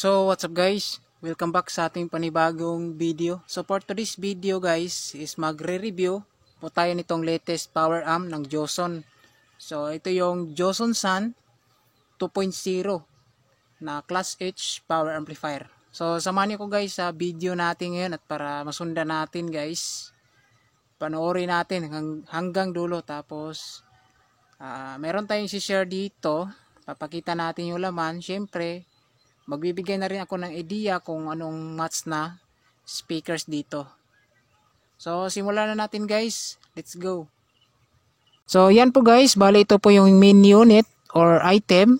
So what's up guys, welcome back sa ating panibagong video. So for today's video guys is magre-review po tayo nitong latest power amp ng Joson. So ito yung Joson Sun 2.0 na Class H power amplifier. So samahan niyo ko guys sa video natin ngayon at para masundan natin guys, panoorin natin hanggang dulo. Tapos meron tayong si-share dito, papakita natin yung laman. Syempre magbibigay na rin ako ng idea kung anong match na speakers dito. So simulan na natin guys, let's go. So yan po guys, bali ito po yung main unit or item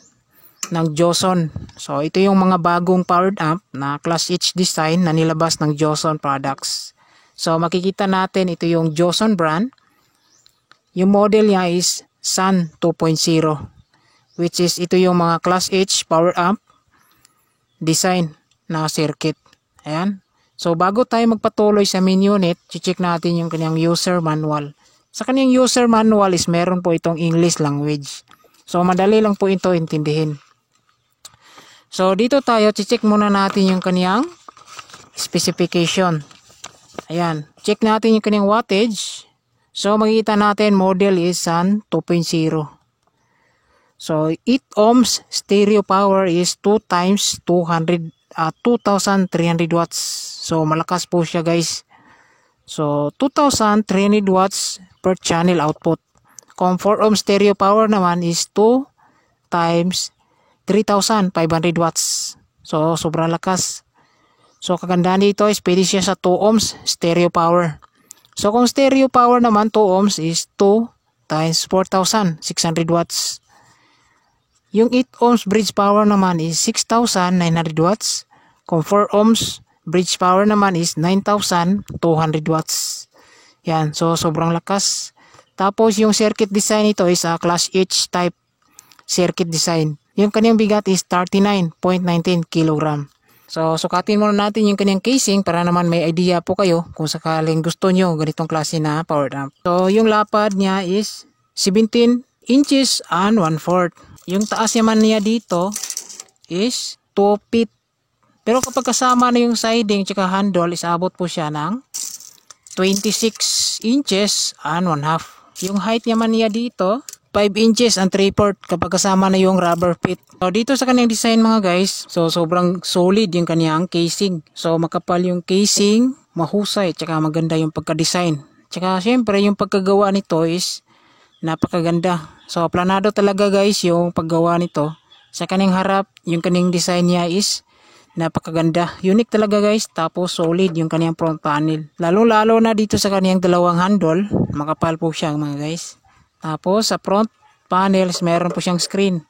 ng Joson. So ito yung mga bagong powered amp na Class H design na nilabas ng Joson products. So makikita natin ito yung Joson brand. Yung model niya is Sun 2.0, which is ito yung mga Class H power amp design na circuit. Ayan. So bago tayo magpatuloy sa main unit, check natin yung kanyang user manual. Sa kanyang user manual is meron po itong English language. So madali lang po ito intindihin. So dito tayo, check muna natin yung kanyang specification. Ayan. Check natin yung kanyang wattage. So makikita natin model is Sun 2.0. So 8 ohms stereo power is 2 times 2300 watts. So malakas po siya guys. So 2300 watts per channel output. Kung 4 ohms stereo power naman is 2 times 3500 watts. So sobrang lakas. So kagandahan dito is pwede siya sa 2 ohms stereo power. So kung stereo power naman 2 ohms is 2 times 4600 watts. Yung 8 ohms bridge power naman is 6,900 watts. Kung 4 ohms bridge power naman is 9,200 watts. Yan, so sobrang lakas. Tapos yung circuit design ito is a Class H type circuit design. Yung kanyang bigat is 39.19 kg. So sukatin muna natin yung kanyang casing para naman may idea po kayo kung sakaling gusto nyo ganitong klase na power amp. So yung lapad niya is 17 inches and 1/4. Yung taas naman niya dito is 2 feet. Pero kapag kasama na yung siding tsaka handle, is abot po siya ng 26 inches and 1/2. Yung height naman niya dito, 5 inches and 3/4 kapag kasama na yung rubber feet. So dito sa kanyang design mga guys, so sobrang solid yung kanyang casing. So makapal yung casing, mahusay, tsaka maganda yung pagka-design. Tsaka syempre yung pagkagawa nito is napakaganda. So planado talaga guys yung paggawa nito. Sa kanyang harap, yung kanyang design niya is napakaganda. Unique talaga guys. Tapos solid yung kanyang front panel. Lalo na dito sa kanyang dalawang handle, makapal po siya mga guys. Tapos sa front panels, meron po siyang screen.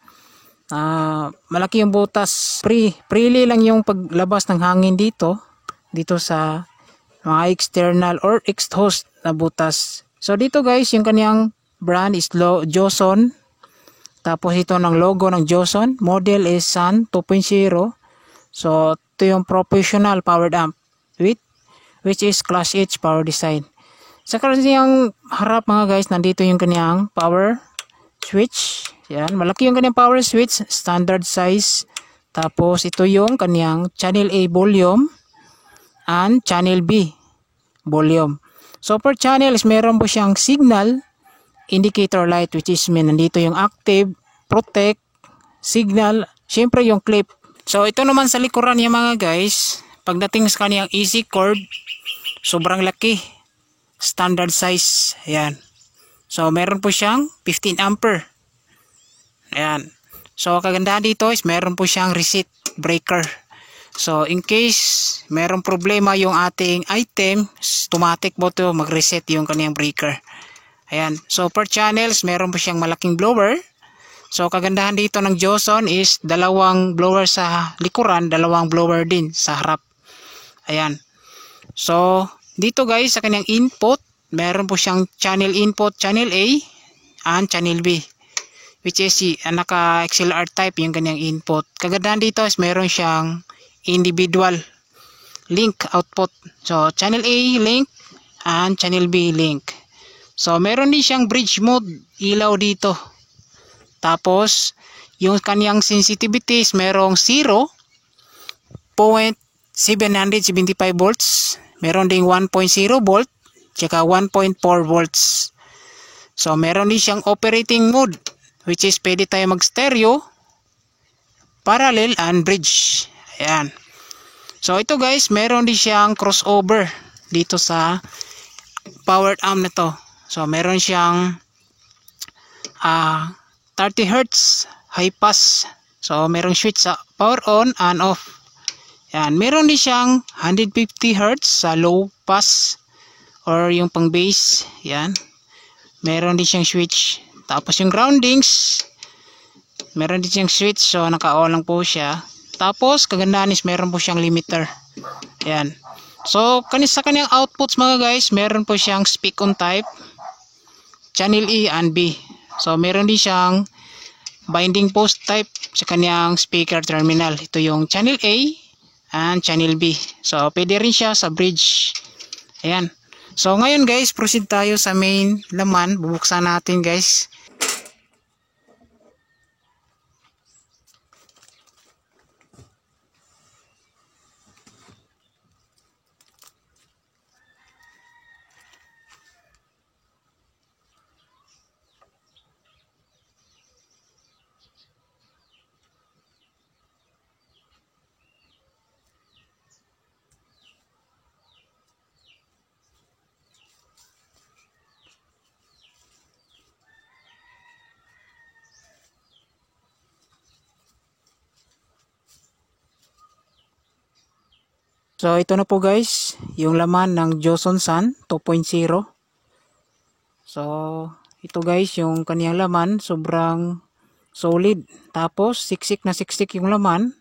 Malaki yung butas. Freely lang yung paglabas ng hangin dito sa mga external or exhaust na butas. So dito guys, yung kanyang brand is Joson. Tapos ito ng logo ng Joson. Model is Sun 2.0. So ito yung professional powered amp which is Class H power design. Sa kanyang harap mga guys, nandito yung kanyang power switch. Yan, malaki yung kanyang power switch, standard size. Tapos ito yung kanyang channel A volume and channel B volume. So per channel is meron po siyang signal, indicator light, which is nandito yung active, protect, signal, syempre yung clip. So ito naman sa likuran niya mga guys, pagdating sa kaniyang easy cord, sobrang laki, standard size. Ayan. So meron po siyang 15 ampere. Ayan. So kagandahan dito is meron po siyang reset breaker. So in case meron problema yung ating item, automatic po ito mag-reset yung kaniyang breaker. Ayan. So per channels, meron po siyang malaking blower. So kagandahan dito ng Joson is dalawang blower sa likuran, dalawang blower din sa harap. Ayan. So dito guys sa kanyang input, meron po siyang channel input, channel A and channel B. Which is naka XLR type yung kanyang input. Kagandahan dito is meron siyang individual link output. So channel A link and channel B link. So, meron din siyang bridge mode, ilaw dito. Tapos, yung kanyang sensitivities, merong 0, 0.775 volts, meron ding 1.0 volt, tsaka 1.4 volts. So meron din siyang operating mode, which is pwede tayo mag stereo, parallel, and bridge. Ayan. So ito guys, meron din siyang crossover dito sa powered amp na to. So meron siyang 30 Hz high pass. So merong switch sa power on and off. Yan, meron din siyang 150 Hz sa low pass or yung pang bass. Yan. Meron din siyang switch. Tapos yung groundings, meron din siyang switch, so naka-on lang po siya. Tapos kagandahan is meron po siyang limiter. Yan. So sa kanyang outputs mga guys, meron po siyang speak on type, channel E and B. So meron din siyang binding post type sa kanyang speaker terminal. Ito yung channel A and channel B. So pwede rin siya sa bridge. Ayan. So ngayon guys, proceed tayo sa main laman. Bubuksan natin guys. So ito na po guys, yung laman ng Joson Sun 2.0. So ito guys, yung kaniyang laman, sobrang solid. Tapos siksik na siksik yung laman.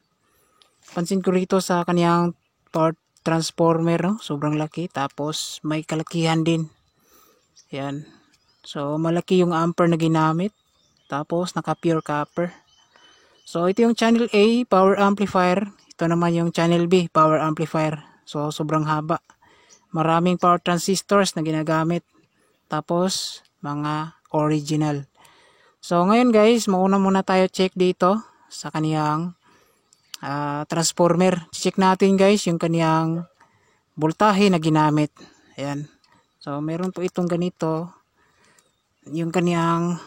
Pansin ko rito sa kaniyang power transformer, no? Sobrang laki. Tapos may kalakihan din. Yan. So malaki yung ampere na ginamit. Tapos naka pure copper. So ito yung channel A, power amplifier. Ito naman yung channel B, power amplifier. So sobrang haba. Maraming power transistors na ginagamit. Tapos mga original. So ngayon guys, mauna muna tayo check dito sa kaniyang transformer. Check natin guys yung kaniyang voltahe na ginamit. Ayan. So meron po itong ganito. Yung kaniyang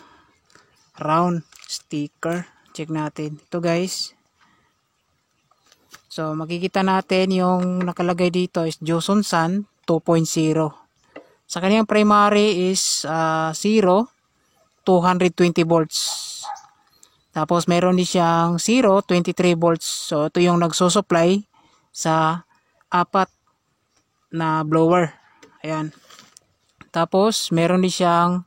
round sticker. Check natin. Ito guys. So makikita natin yung nakalagay dito is Joson Sun 2.0. Sa kaniyang primary is 0, 220 volts. Tapos meron din siyang 0, 23 volts. So ito yung nagsusupply sa apat na blower. Ayan. Tapos meron din siyang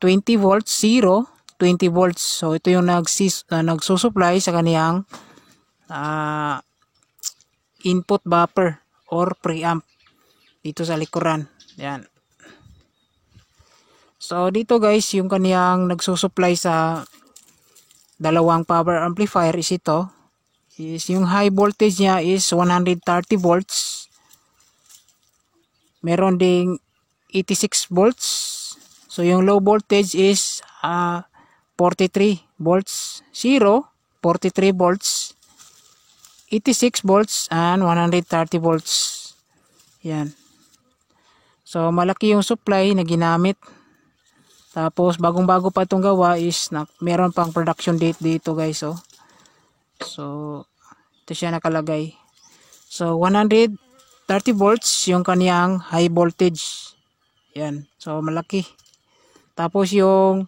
20 volts, 0, 20 volts. So ito yung nagsusupply sa kaniyang input buffer or preamp dito sa likuran. Yan. So dito guys, yung kaniyang nagsusupply sa dalawang power amplifier is ito. Is yung high voltage niya is 130 volts. Meron ding 86 volts. So yung low voltage is 43 volts, 0, 43 volts, 86 volts and 130 volts. Yan. So malaki yung supply na ginamit. Tapos bagong-bago pa itong gawa is meron pang production date dito guys. Oh. So ito siya nakalagay. So 130 volts yung kaniyang high voltage. Yan. So malaki. Tapos yung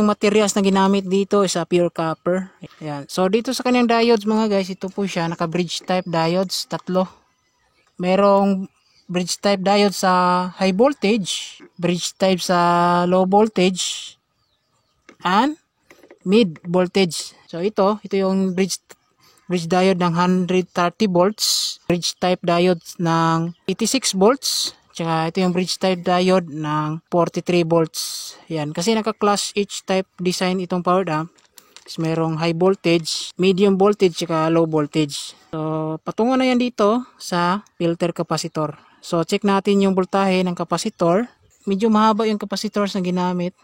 materials na ginamit dito is pure copper. Ayan. So dito sa kanyang diodes mga guys, ito po siya, naka bridge type diodes, tatlo. Merong bridge type diode sa high voltage, bridge type sa low voltage, and mid voltage. So ito yung bridge diode ng 130 volts, bridge type diode ng 86 volts, tsaka ito yung bridge type diode ng 43 volts. Yan. Kasi naka-class H type design itong powered amp. Is merong high voltage, medium voltage, tsaka low voltage. So, patungo na yan dito sa filter capacitor. So, check natin yung voltahe ng capacitor. Medyo mahaba yung capacitors na ginamit.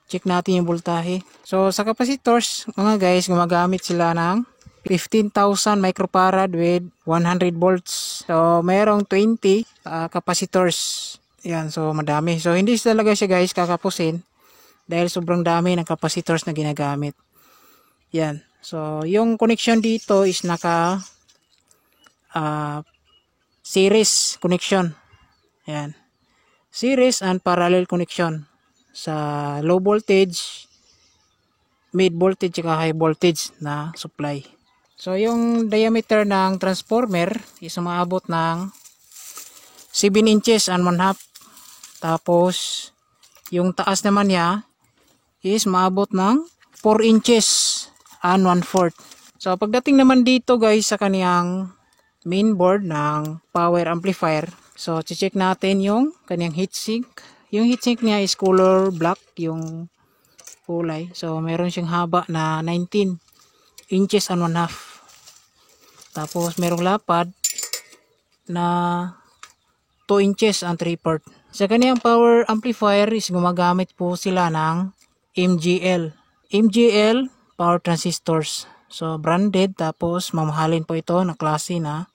Check natin yung voltahe. So, sa capacitors, mga guys, gumagamit sila ng 15,000 microfarad with 100 volts. So mayroong 20 capacitors. Yan, so madami. So hindi talaga siya guys kakapusin dahil sobrang dami ng capacitors na ginagamit. Yan. So yung connection dito is naka series connection. Yan. Series and parallel connection sa low voltage, mid voltage at high voltage na supply. So yung diameter ng transformer is umaabot ng 7 inches and 1/2. Tapos yung taas naman niya is maabot ng 4 inches and 1/4. So pagdating naman dito guys sa kaniyang main board ng power amplifier, so check natin yung kaniyang heatsink. Yung heatsink niya is color black yung kulay. So meron siyang haba na 19 inches and 1/2. Tapos merong lapad na 2 inches and 3/4. Sa kaniyang power amplifier is gumagamit po sila ng MGL. MGL power transistors. So branded, tapos mamahalin po ito na klase na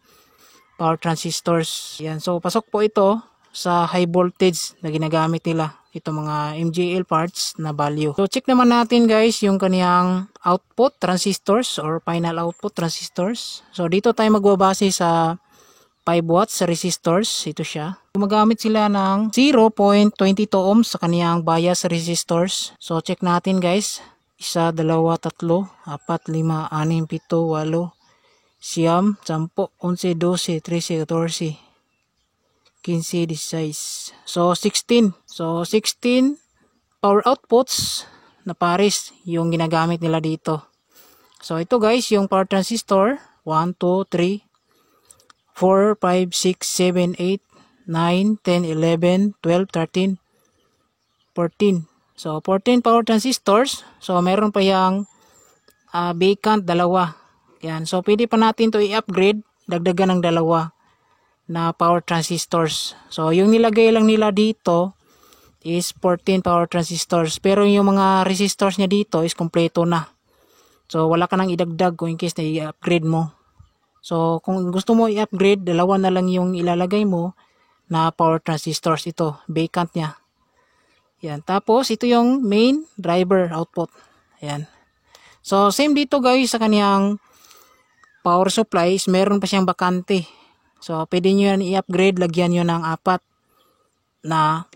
power transistors. Yan. So pasok po ito sa high voltage na ginagamit nila. Ito mga MGL parts na value. So check naman natin guys yung kaniyang output transistors or final output transistors. So dito tayo magbabase sa 5 watts sa resistors. Ito siya. Gumagamit sila ng 0.22 ohms sa kaniyang bias resistors. So check natin guys. 1, 2, 3, 4, 5, 6, 7, 8, 9, 10, 11, 12, 13, 14, 15, 16. So 16. So 16 power outputs na pares yung ginagamit nila dito. So ito guys yung power transistor. 1, 2, 3, 4, 5, 6, 7, 8, 9, 10, 11, 12, 13, 14. So 14 power transistors. So meron pa yang vacant dalawa. Yan. So pwede pa natin to i-upgrade, dagdagan ng dalawa na power transistors. So yung nilagay lang nila dito is 14 power transistors. Pero yung mga resistors niya dito is kompleto na. So wala ka nang idagdag kung in case na i-upgrade mo. So kung gusto mo i-upgrade, dalawa na lang yung ilalagay mo na power transistors. Ito, vacant niya. Yan. Tapos ito yung main driver output. Yan. So same dito guys sa kaniyang power supply is meron pa siyang bakante. So pwede nyo yan i-upgrade, lagyan nyo ng 4 na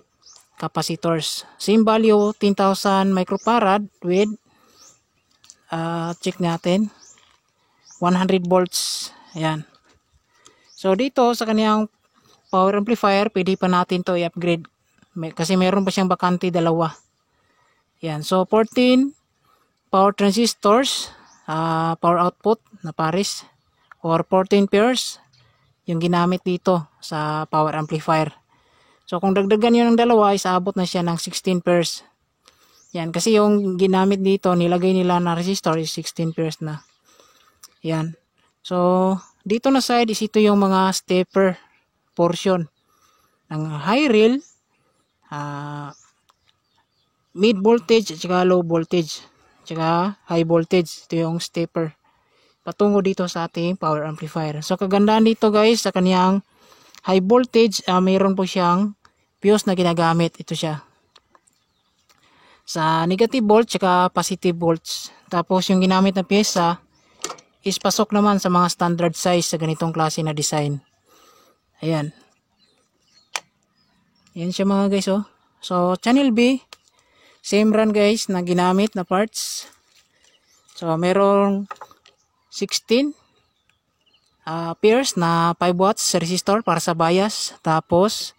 capacitors. Same value, 10,000 microfarad with check natin 100 volts. Ayan. So dito sa kaniyang power amplifier, pwede pa natin to i-upgrade kasi meron pa siyang bakante dalawa. Ayan. So 14 power transistors, power output na pares or 14 pairs yung ginamit dito sa power amplifier. So kung dagdagan yun ng dalawa, isaabot na siya ng 16 pairs. Yan, kasi yung ginamit dito, nilagay nila na resistor is 16 pairs na. Yan. So dito na side is ito yung mga stepper portion ng high rail, mid voltage at saka low voltage, at saka high voltage. Ito yung stepper patungo dito sa ating power amplifier. So kagandaan dito guys sa kaniyang high voltage, mayroon po siyang fuse na ginagamit. Ito siya. Sa negative volts saka positive volts. Tapos yung ginamit na pyesa is pasok naman sa mga standard size sa ganitong klase na design. Ayan. Yan siya mga guys oh. So channel B, same run guys na ginamit na parts. So merong 16 pairs na 5 watts resistor para sa bias. Tapos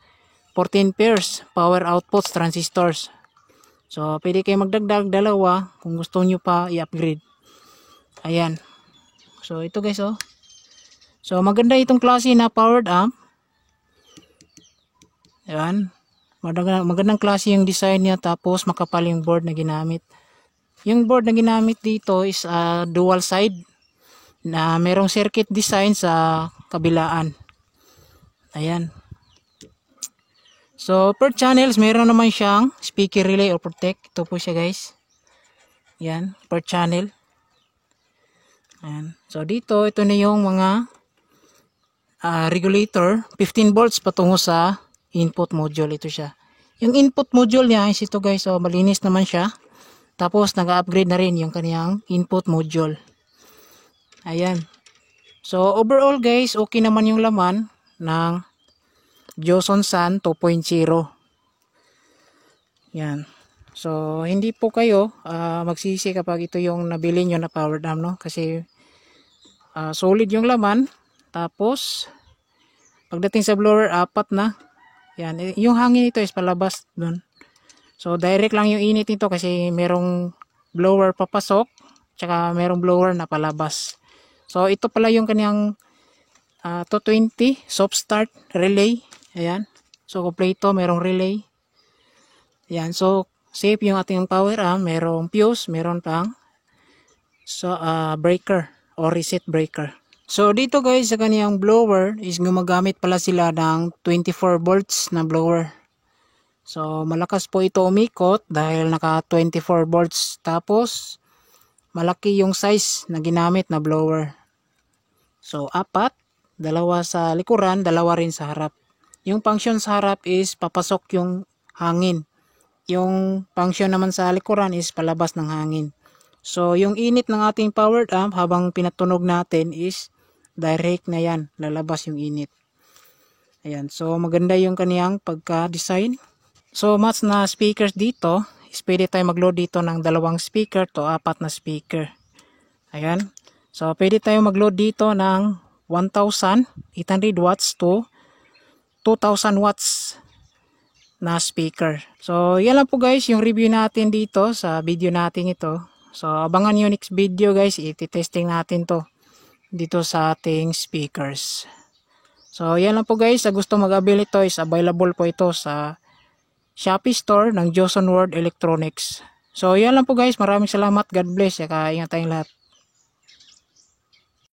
14 pairs power outputs transistors. So pwede kayo magdagdag dalawa kung gusto nyo pa i-upgrade. Ayan. So ito guys oh. So maganda itong klase na powered amp. Ayan. Magandang klase yung design niya, tapos makapal yung board na ginamit. Yung board na ginamit dito is dual side na merong circuit design sa kabilaan. Ayan. So per channels meron naman siyang speaker relay or protect. Ito po siya guys. Ayan, per channel. Ayan. So dito, ito na yung mga regulator. 15 volts patungo sa input module. Ito siya. Yung input module niya is ito guys. So malinis naman siya. Tapos nag-upgrade na rin yung kaniyang input module. Ayan. So overall guys, okay naman yung laman ng Joson Sun 2.0. Yan. So hindi po kayo magsisi kapag ito yung nabili nyo na power amp, no? Kasi solid yung laman. Tapos pagdating sa blower, apat na. Yan. Yung hangin nito is palabas dun. So direct lang yung init nito kasi merong blower papasok, tsaka merong blower na palabas. So ito pala yung kanyang 220 soft start relay. Ayan. So kompleto, merong relay. Ayan. So safe yung ating power amp. Merong fuse, meron pang breaker or reset breaker. So dito guys sa kaniyang blower is gumagamit pala sila ng 24 volts na blower. So malakas po ito umikot dahil naka 24 volts. Tapos malaki yung size na ginamit na blower. So apat, dalawa sa likuran, dalawa rin sa harap. Yung function sa harap is papasok yung hangin. Yung function naman sa likuran is palabas ng hangin. So yung init ng ating powered amp habang pinatunog natin is direct na yan, lalabas yung init. Ayan, so maganda yung kaniyang pagka-design. So match na speakers dito, is pwede tayo mag-load dito ng 2 speaker to 4 na speaker. Ayan. So pwede tayo mag-load dito ng 1,800 watts to 2,000 watts na speaker. So yan lang po guys yung review natin dito sa video natin ito. So abangan nyo next video guys, iti-testing natin to dito sa ating speakers. So yan lang po guys, sa gusto mag-avail ito is available po ito sa Shopee store ng Joson World Electronics. So yan lang po guys, maraming salamat, God bless, saka ingat tayong lahat.